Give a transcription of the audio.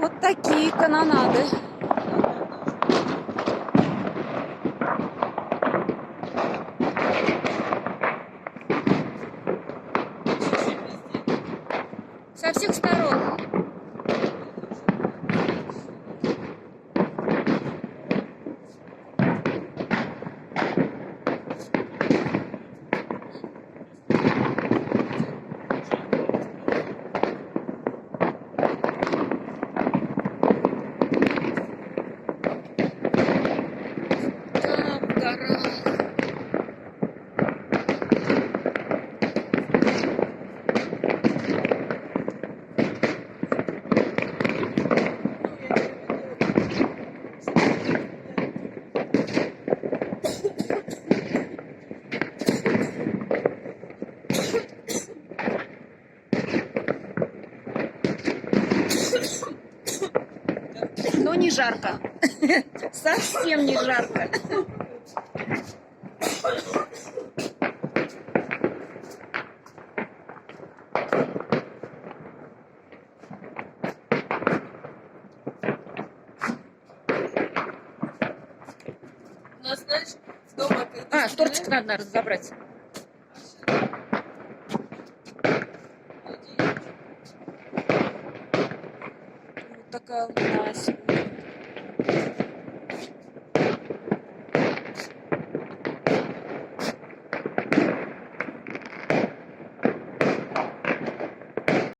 Вот такие канонады. Со всех сторон. Там в горах. Но не жарко. Совсем не жарко. У нас, знаешь, дома... Тортик надо разобрать. Вот такая у нас